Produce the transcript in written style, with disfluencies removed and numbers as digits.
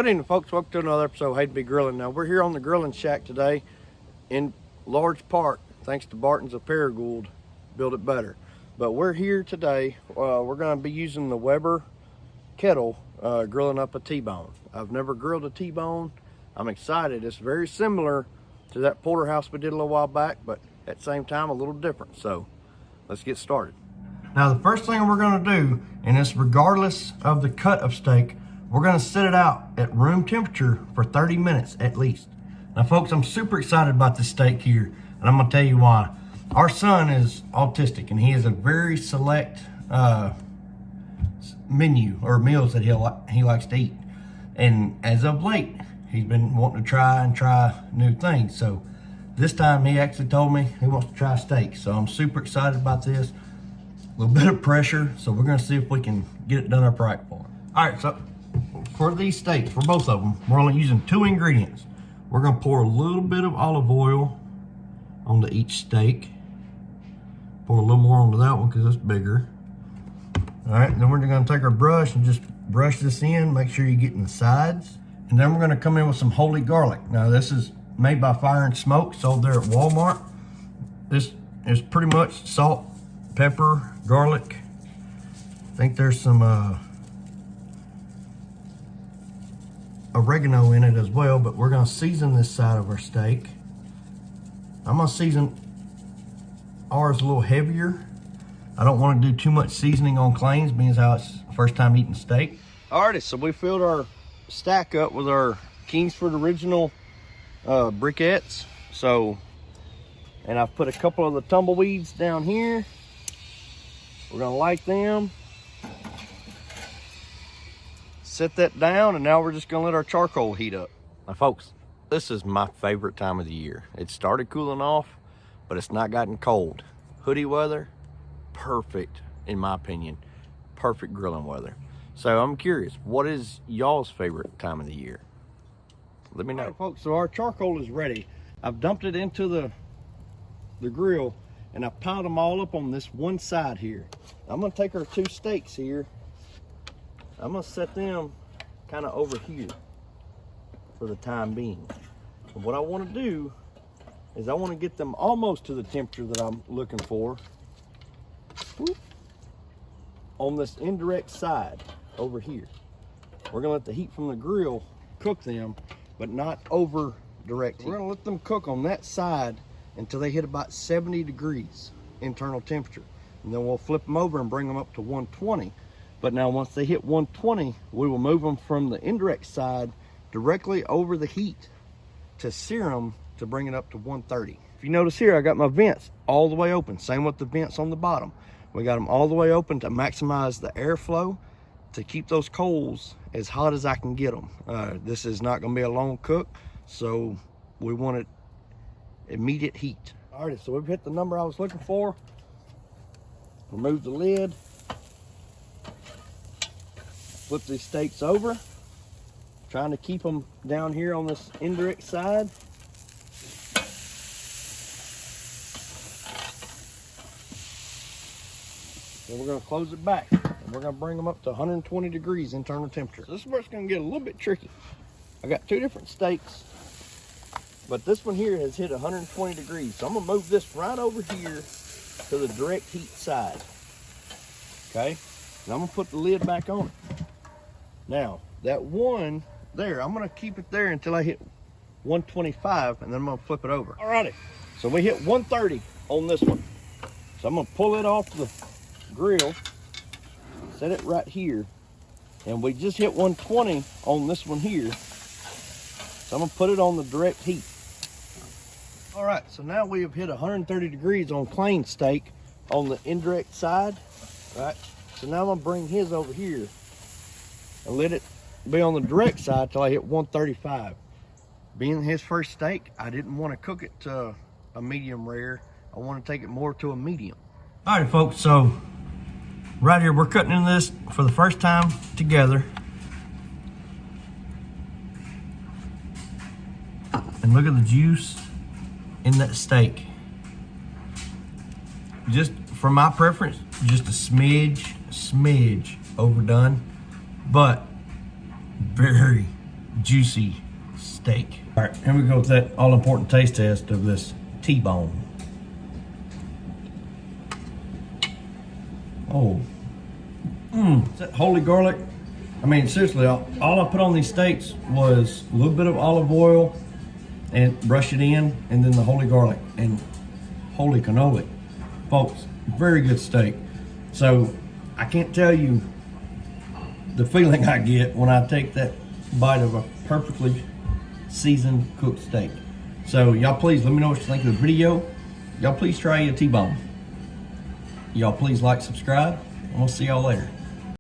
Good evening, folks. Welcome to another episode of Hey to Be Grilling. Now, we're here on the Grilling Shack today in large part thanks to Barton's of Paragould, Build It Better. But we're here today. We're going to be using the Weber kettle grilling up a T-bone. I've never grilled a T-bone. I'm excited. It's very similar to that porterhouse we did a little while back, but at the same time, a little different. So let's get started. Now, the first thing we're going to do, and it's regardless of the cut of steak, we're gonna set it out at room temperature for 30 minutes at least. Now folks, I'm super excited about this steak here, and I'm gonna tell you why. Our son is autistic, and he has a very select menu or meals that he likes to eat. And as of late, he's been wanting to try new things. So this time he actually told me he wants to try steak. So I'm super excited about this. A little bit of pressure, so we're gonna see if we can get it done up right for him. All right, so for these steaks, for both of them, we're only using 2 ingredients. We're gonna pour a little bit of olive oil onto each steak. Pour a little more onto that one because it's bigger. All right, then we're gonna take our brush and just brush this in, make sure you're getting the sides. And then we're gonna come in with some holy garlic. Now this is made by Fire and Smoke, sold there at Walmart. This is pretty much salt, pepper, garlic. I think there's some oregano in it as well, but we're going to season this side of our steak. I'm going to season ours a little heavier. I don't want to do too much seasoning on Claims, being how it's first time eating steak. Alrighty, so we filled our stack up with our Kingsford Original briquettes. So, and I've put a couple of the tumbleweeds down here. We're going to light them. Set that down, and now we're just gonna let our charcoal heat up. Now folks, this is my favorite time of the year. It started cooling off, but it's not gotten cold. Hoodie weather, perfect in my opinion. Perfect grilling weather. So I'm curious, what is y'all's favorite time of the year? Let me know. All right, folks, so our charcoal is ready. I've dumped it into the grill, and I've piled them all up on this one side here. I'm gonna take our 2 steaks here. I'm gonna set them kind of over here for the time being. And what I want to do is I want to get them almost to the temperature that I'm looking for. Whoop. On this indirect side over here. We're gonna let the heat from the grill cook them, but not over direct heat. We're gonna let them cook on that side until they hit about 70 degrees internal temperature. And then we'll flip them over and bring them up to 120. But now once they hit 120, we will move them from the indirect side directly over the heat to sear them to bring it up to 130. If you notice here, I got my vents all the way open. Same with the vents on the bottom. We got them all the way open to maximize the airflow, to keep those coals as hot as I can get them. This is not gonna be a long cook, so we want it immediate heat. All right, so we've hit the number I was looking for. Remove the lid. Flip these steaks over, trying to keep them down here on this indirect side. Then we're going to close it back, and we're going to bring them up to 120 degrees internal temperature. So this is where it's going to get a little bit tricky. I got 2 different steaks, but this one here has hit 120 degrees. So I'm going to move this right over here to the direct heat side. Okay, and I'm going to put the lid back on it. Now, that one there, I'm gonna keep it there until I hit 125, and then I'm gonna flip it over. Alrighty, so we hit 130 on this one. So I'm gonna pull it off the grill, set it right here, and we just hit 120 on this one here. So I'm gonna put it on the direct heat. All right, so now we have hit 130 degrees on Claims steak on the indirect side, right? So now I'm gonna bring his over here and let it be on the direct side till I hit 135. Being his first steak, I didn't want to cook it to a medium rare. I want to take it more to a medium. All right, folks, so right here, we're cutting into this for the first time together. And look at the juice in that steak. Just for my preference, just a smidge overdone, but very, juicy steak. All right, here we go with that all-important taste test of this T-bone. Oh, that holy garlic. I mean, seriously, all I put on these steaks was a little bit of olive oil and brush it in, and then the holy garlic and holy cannoli. Folks, very good steak. So I can't tell you the feeling I get when I take that bite of a perfectly seasoned cooked steak. So y'all please let me know what you think of the video. Y'all please try a T-bone. Y'all please like, subscribe, and we'll see y'all later.